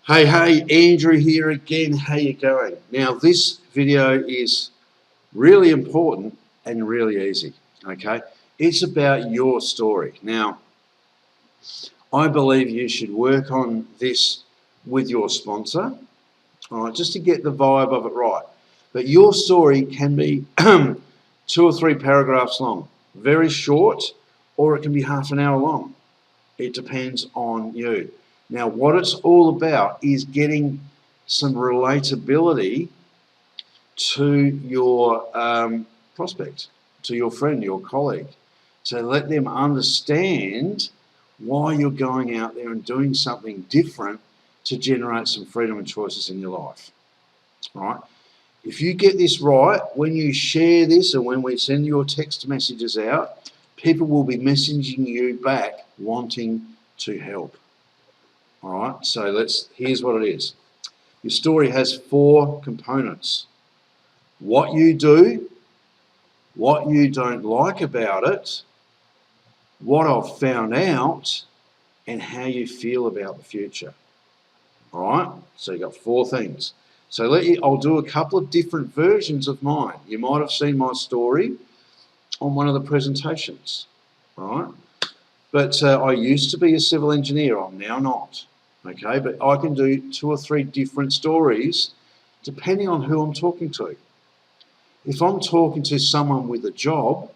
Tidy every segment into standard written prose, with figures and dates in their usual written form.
Hey, Andrew here again. How you going? Now, this video is really important and really easy, okay? It's about your story. Now, I believe you should work on this with your sponsor, all right, just to get the vibe of it right. But your story can be 2 or 3 paragraphs long, very short, or it can be half an hour long. It depends on you. Now, what it's all about is getting some relatability to your prospect, to your friend, your colleague, to let them understand why you're going out there and doing something different to generate some freedom and choices in your life. All right? If you get this right, when you share this and when we send your text messages out, people will be messaging you back wanting to help. All right, so here's what it is. Your story has 4 components. What you do, what you don't like about it, what I've found out, and how you feel about the future. All right, so you've got 4 things. So I'll do a couple of different versions of mine. You might have seen my story on one of the presentations. All right, but I used to be a civil engineer. I'm now not. Okay, but I can do 2 or 3 different stories depending on who I'm talking to. If I'm talking to someone with a job,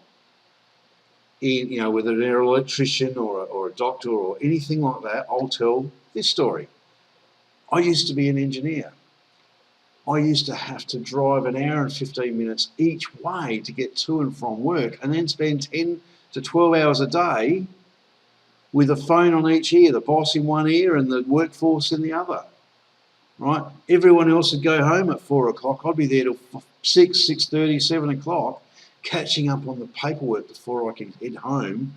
whether they're an electrician or a doctor or anything like that, I'll tell this story. I used to be an engineer. I used to have to drive an hour and 15 minutes each way to get to and from work, and then spend 10 to 12 hours a day with a phone on each ear, the boss in one ear and the workforce in the other, right? Everyone else would go home at 4 o'clock. I'd be there till 6, 6:30, 7 o'clock, catching up on the paperwork before I could head home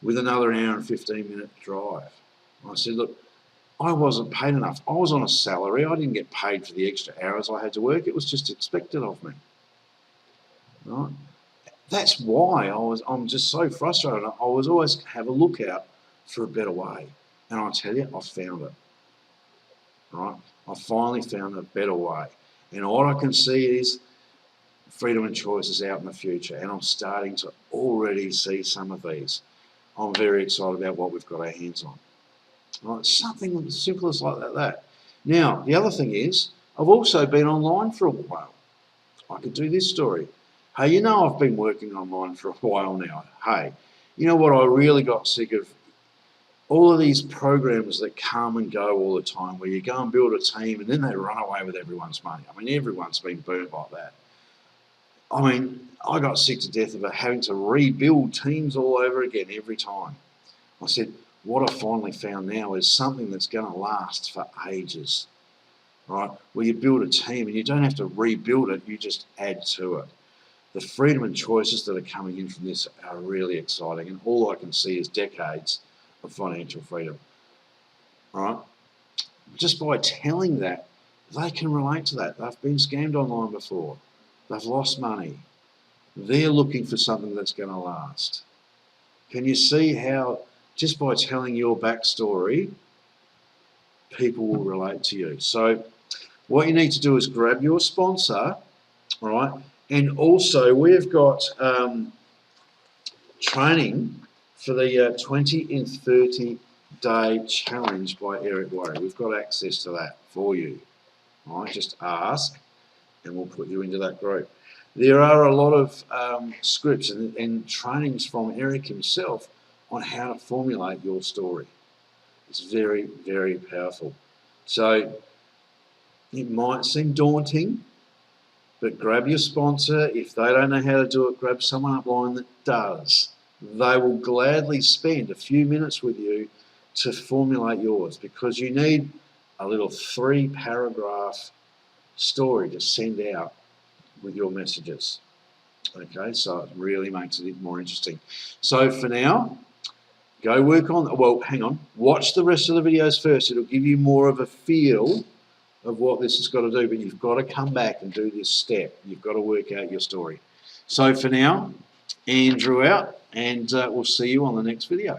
with another hour and 15-minute drive. I said, look, I wasn't paid enough. I was on a salary. I didn't get paid for the extra hours I had to work. It was just expected of me, right? That's why I'm just so frustrated. I was always have a look out for a better way. And I tell you, I found it. Right? I finally found a better way. And all I can see is freedom and choices out in the future. And I'm starting to already see some of these. I'm very excited about what we've got our hands on. Right? Something as simple as like that. Now, the other thing is, I've also been online for a while. I could do this story. Hey, I've been working online for a while now. Hey, you know what I really got sick of? All of these programs that come and go all the time, where you go and build a team and then they run away with everyone's money. I mean, everyone's been burnt like that. I mean, I got sick to death of having to rebuild teams all over again every time. I said, what I finally found now is something that's going to last for ages, right? Where you build a team and you don't have to rebuild it, you just add to it. The freedom and choices that are coming in from this are really exciting, and all I can see is decades of financial freedom. All right? Just by telling that, they can relate to that. They've been scammed online before. They've lost money. They're looking for something that's going to last. Can you see how just by telling your backstory, people will relate to you? So what you need to do is grab your sponsor, all right? And also we've got training for the 20 and 30 day challenge by Eric Worre. We've got access to that for you. All right, just ask and we'll put you into that group. There are a lot of scripts and trainings from Eric himself on how to formulate your story. It's very, very powerful. So it might seem daunting, but grab your sponsor. If they don't know how to do it, grab someone upline that does. They will gladly spend a few minutes with you to formulate yours, because you need a little 3-paragraph story to send out with your messages. Okay, so it really makes it more interesting. So for now, go work on, well, hang on, watch the rest of the videos first. It'll give you more of a feel of what this has got to do, but you've got to come back and do this step. You've got to work out your story. So for now, Andrew out, and we'll see you on the next video.